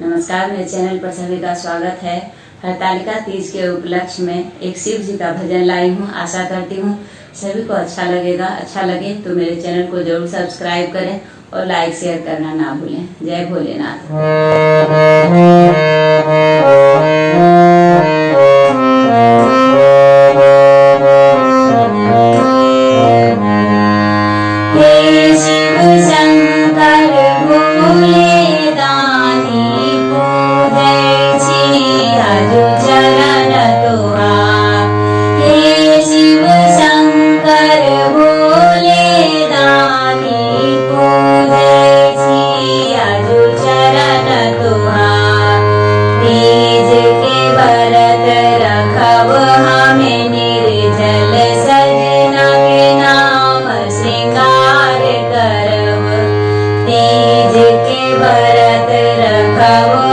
नमस्कार, मेरे चैनल पर सभी का स्वागत है। हरतालिका तीज के उपलक्ष्य में एक शिव जी का भजन लाई हूँ। आशा करती हूँ सभी को अच्छा लगेगा। अच्छा लगे तो मेरे चैनल को जरूर सब्सक्राइब करें और लाइक शेयर करना ना भूलें। जय भोलेनाथ। तीज के व्रत रखो